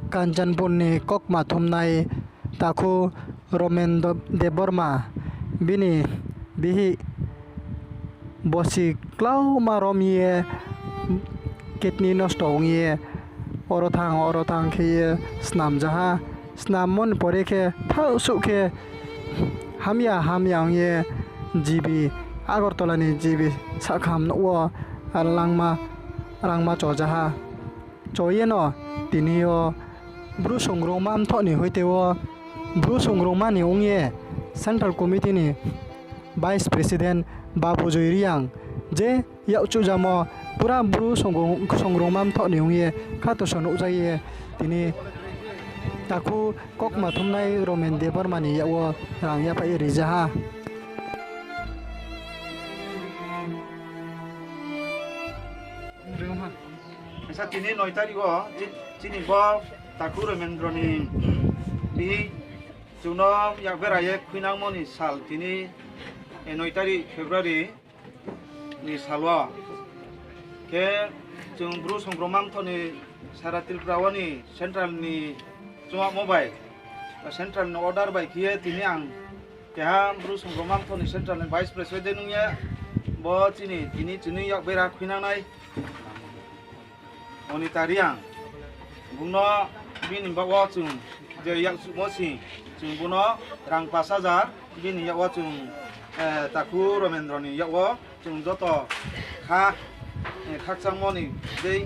Kanjanpurni Kokma thumnai taku Romen Deborma bini bihi bosi klau marom ye kidney nosto ye orotang ke snam jaha snamon pore ke thau su ke hamyang ye jibi Agartolani jibi sakham no rangma chojaha choyeno tinio brusongromam thoni hoiteo brusongromani ongye Central Committee ni Vice President Babu Joiriang je yauchu jamo pura brusongromam thoni ongye khato sono jaye tini taku kokma thumnai Romen Debormani yawo rangya pai rijaha Saat ini noi tadi gua, sini gua takur mendroni di Juno yang beraya kuinang moni sal ini noi tadi Februari ni salwa ke jung bru songromam thoni saratil prawani central ni cuma mobile central no order by kia tini ang keha bru songromam thoni central ni vice president nya bo sini yang beraya kuinang nai monitariang buno bini bawa cung je yak mosi cung buno rang pasajar bini yakwa cung taku Romendroni yakwa cung joto khakchang moni dei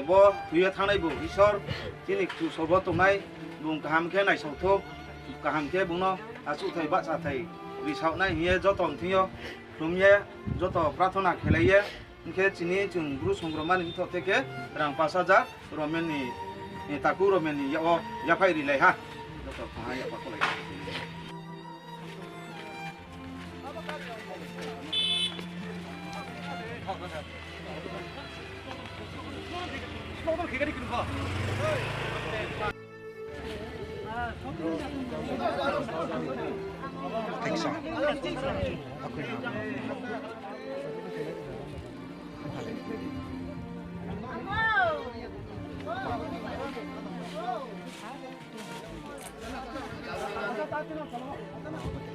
bo tuya thanai bu isor kini tu sobo tongnai bung kaham ke nai sauthok kaham ke buno asu thai ba sa thai risau nai hiye joto thiyo rumye joto prathana khelaiye Mungkin sini cung buru songroman itu teke rang pasaja Romen ni taku Romen ni ya pai rilai ha. Doktor ya pak kolej. Aku